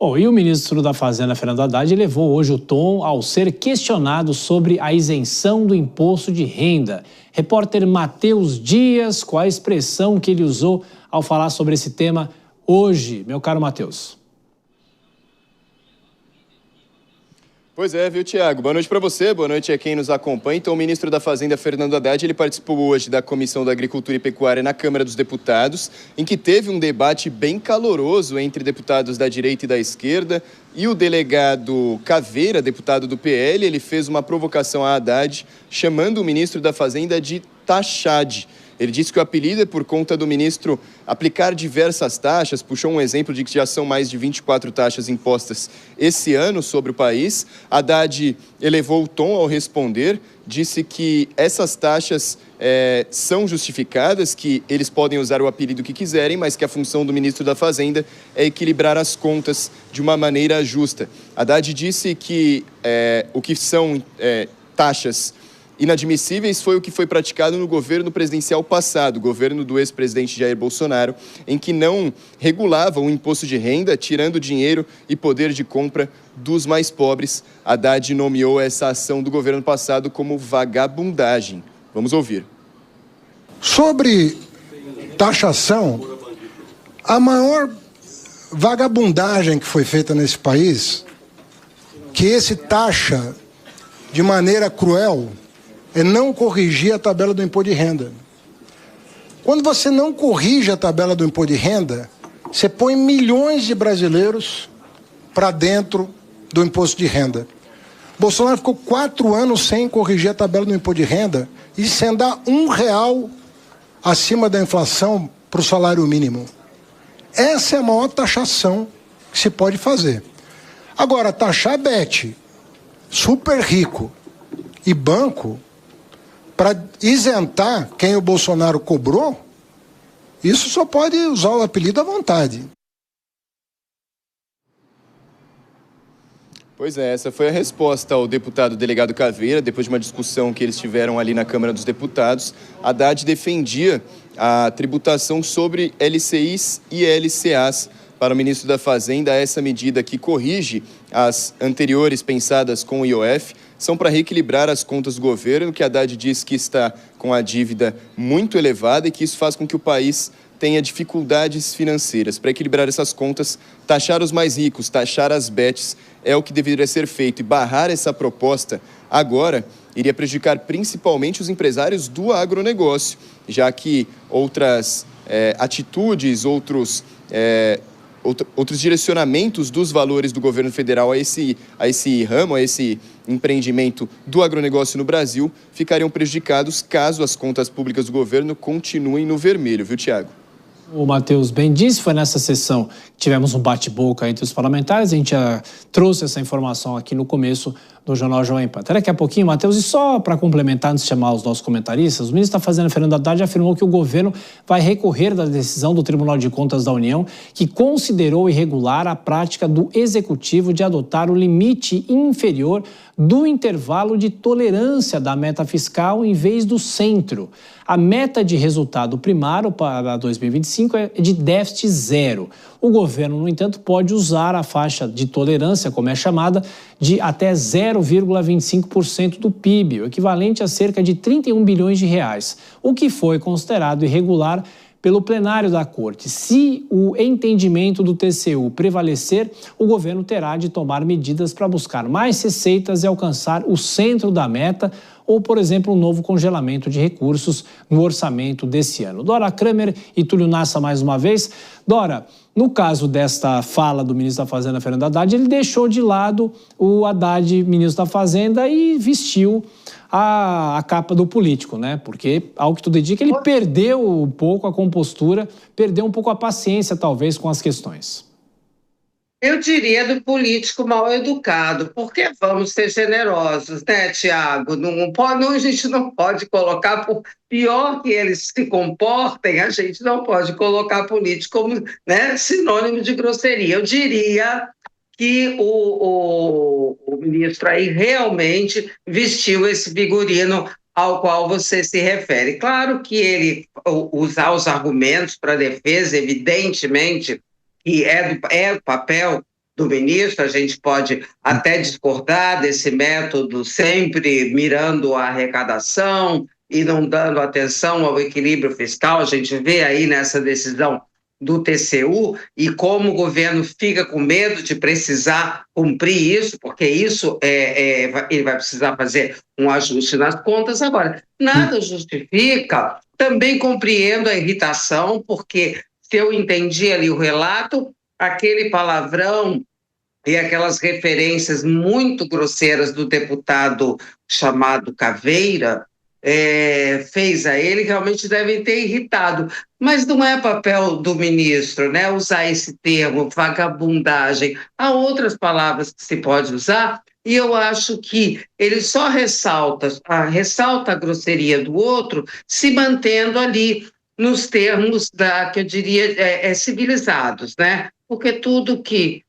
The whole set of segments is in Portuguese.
Bom, e o ministro da Fazenda, Fernando Haddad, elevou hoje o tom ao ser questionado sobre a isenção do imposto de renda. Repórter Matheus Dias, qual a expressão que ele usou ao falar sobre esse tema hoje, meu caro Matheus? Pois é, viu, Tiago? Boa noite para você, boa noite a quem nos acompanha. Então, o ministro da Fazenda, Fernando Haddad, ele participou hoje da Comissão da Agricultura e Pecuária na Câmara dos Deputados, em que teve um debate bem caloroso entre deputados da direita e da esquerda, e o delegado Caveira, deputado do PL, ele fez uma provocação a Haddad, chamando o ministro da Fazenda de taxade. Ele disse que o apelido é por conta do ministro aplicar diversas taxas, puxou um exemplo de que já são mais de 24 taxas impostas esse ano sobre o país. Haddad elevou o tom ao responder, disse que essas taxas são justificadas, que eles podem usar o apelido que quiserem, mas que a função do ministro da Fazenda é equilibrar as contas de uma maneira justa. Haddad disse que o que são taxas inadmissíveis foi o que foi praticado no governo presidencial passado, o governo do ex-presidente Jair Bolsonaro, em que não regulava o imposto de renda, tirando dinheiro e poder de compra dos mais pobres. Haddad nomeou essa ação do governo passado como vagabundagem. Vamos ouvir. Sobre taxação, a maior vagabundagem que foi feita nesse país, que esse taxa de maneira cruel, é não corrigir a tabela do imposto de renda. Quando você não corrige a tabela do imposto de renda, você põe milhões de brasileiros para dentro do imposto de renda. Bolsonaro ficou 4 anos sem corrigir a tabela do imposto de renda e sem dar R$1 acima da inflação para o salário mínimo. Essa é a maior taxação que se pode fazer. Agora, taxar Bet, super rico e banco, para isentar quem o Bolsonaro cobrou, isso só pode usar o apelido à vontade. Pois é, essa foi a resposta ao deputado delegado Caveira, depois de uma discussão que eles tiveram ali na Câmara dos Deputados. Haddad defendia a tributação sobre LCIs e LCAs. Para o ministro da Fazenda, essa medida que corrige as anteriores pensadas com o IOF são para reequilibrar as contas do governo, que Haddad diz que está com a dívida muito elevada e que isso faz com que o país tenha dificuldades financeiras. Para equilibrar essas contas, taxar os mais ricos, taxar as bets é o que deveria ser feito. E barrar essa proposta agora iria prejudicar principalmente os empresários do agronegócio, já que outras atitudes, outros direcionamentos dos valores do governo federal a esse ramo, a esse empreendimento do agronegócio no Brasil, ficariam prejudicados caso as contas públicas do governo continuem no vermelho, viu, Tiago? O Matheus bem disse, foi nessa sessão que tivemos um bate-boca entre os parlamentares, a gente já trouxe essa informação aqui no começo do Jornal Jovem Pan. Até daqui a pouquinho, Matheus, e só para complementar, antes de chamar os nossos comentaristas, o ministro da Fazenda, Fernando Haddad, afirmou que o governo vai recorrer da decisão do Tribunal de Contas da União, que considerou irregular a prática do Executivo de adotar o limite inferior do intervalo de tolerância da meta fiscal em vez do centro. A meta de resultado primário para 2025 é de déficit zero. O governo, no entanto, pode usar a faixa de tolerância, como é chamada, de até 0,25% do PIB, o equivalente a cerca de 31 bilhões de reais, o que foi considerado irregular pelo plenário da Corte. Se o entendimento do TCU prevalecer, o governo terá de tomar medidas para buscar mais receitas e alcançar o centro da meta, ou, por exemplo, um novo congelamento de recursos no orçamento desse ano. Dora Kramer e Túlio Nassa mais uma vez. Dora, no caso desta fala do ministro da Fazenda, Fernando Haddad, ele deixou de lado o Haddad, ministro da Fazenda, e vestiu a capa do político, né? Porque, ao que tudo indica, ele perdeu um pouco a compostura, perdeu um pouco a paciência, talvez, com as questões. Eu diria do político mal educado, porque vamos ser generosos, né, Tiago? A gente não pode colocar, por pior que eles se comportem, a gente não pode colocar político como, né, sinônimo de grosseria. Eu diria que o ministro aí realmente vestiu esse figurino ao qual você se refere. Claro que ele usar os argumentos para defesa, evidentemente, que é o papel do ministro, a gente pode até discordar desse método, sempre mirando a arrecadação e não dando atenção ao equilíbrio fiscal. A gente vê aí nessa decisão do TCU e como o governo fica com medo de precisar cumprir isso, porque isso ele vai precisar fazer um ajuste nas contas. Agora, nada justifica, também compreendo a irritação, porque se eu entendi ali o relato, aquele palavrão e aquelas referências muito grosseiras do deputado chamado Caveira, fez a ele, realmente devem ter irritado. Mas não é papel do ministro, né, usar esse termo, vagabundagem. Há outras palavras que se pode usar, e eu acho que ele só ressalta a grosseria do outro, se mantendo ali nos termos que eu diria civilizados, né? Porque tudo que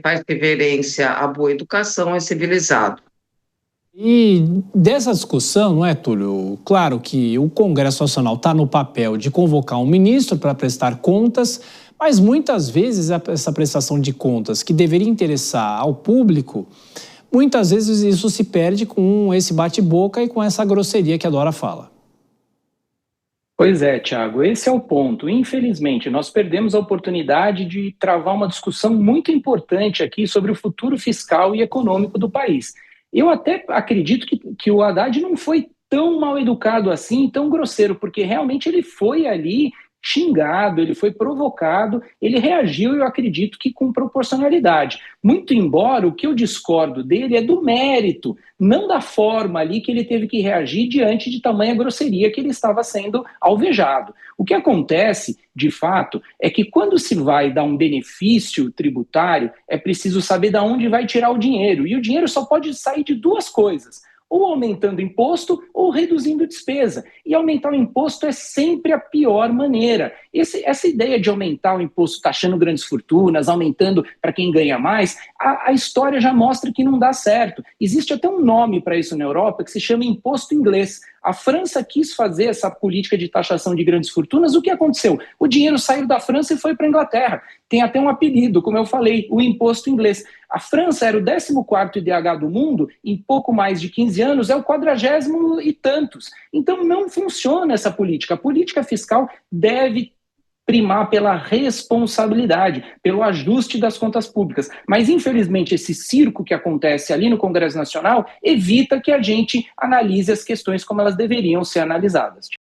faz reverência à boa educação é civilizado. E dessa discussão, não é, Túlio? Claro que o Congresso Nacional está no papel de convocar um ministro para prestar contas, mas muitas vezes essa prestação de contas que deveria interessar ao público, muitas vezes isso se perde com esse bate-boca e com essa grosseria que a Dora fala. Pois é, Thiago, esse é o ponto. Infelizmente, nós perdemos a oportunidade de travar uma discussão muito importante aqui sobre o futuro fiscal e econômico do país. Eu até acredito que o Haddad não foi tão mal educado assim, tão grosseiro, porque realmente ele foi ali xingado, ele foi provocado, ele reagiu, eu acredito que com proporcionalidade. Muito embora o que eu discordo dele é do mérito, não da forma ali que ele teve que reagir diante de tamanha grosseria que ele estava sendo alvejado. O que acontece, de fato, é que quando se vai dar um benefício tributário, é preciso saber de onde vai tirar o dinheiro. E o dinheiro só pode sair de duas coisas: ou aumentando imposto ou reduzindo despesa. E aumentar o imposto é sempre a pior maneira. Essa ideia de aumentar o imposto taxando grandes fortunas, aumentando para quem ganha mais, a história já mostra que não dá certo. Existe até um nome para isso na Europa que se chama imposto inglês. A França quis fazer essa política de taxação de grandes fortunas. O que aconteceu? O dinheiro saiu da França e foi para a Inglaterra. Tem até um apelido, como eu falei, o imposto inglês. A França era o 14º IDH do mundo, em pouco mais de 15 anos, é o 40º e tantos. Então não funciona essa política. A política fiscal deve primar pela responsabilidade, pelo ajuste das contas públicas. Mas, infelizmente, esse circo que acontece ali no Congresso Nacional evita que a gente analise as questões como elas deveriam ser analisadas.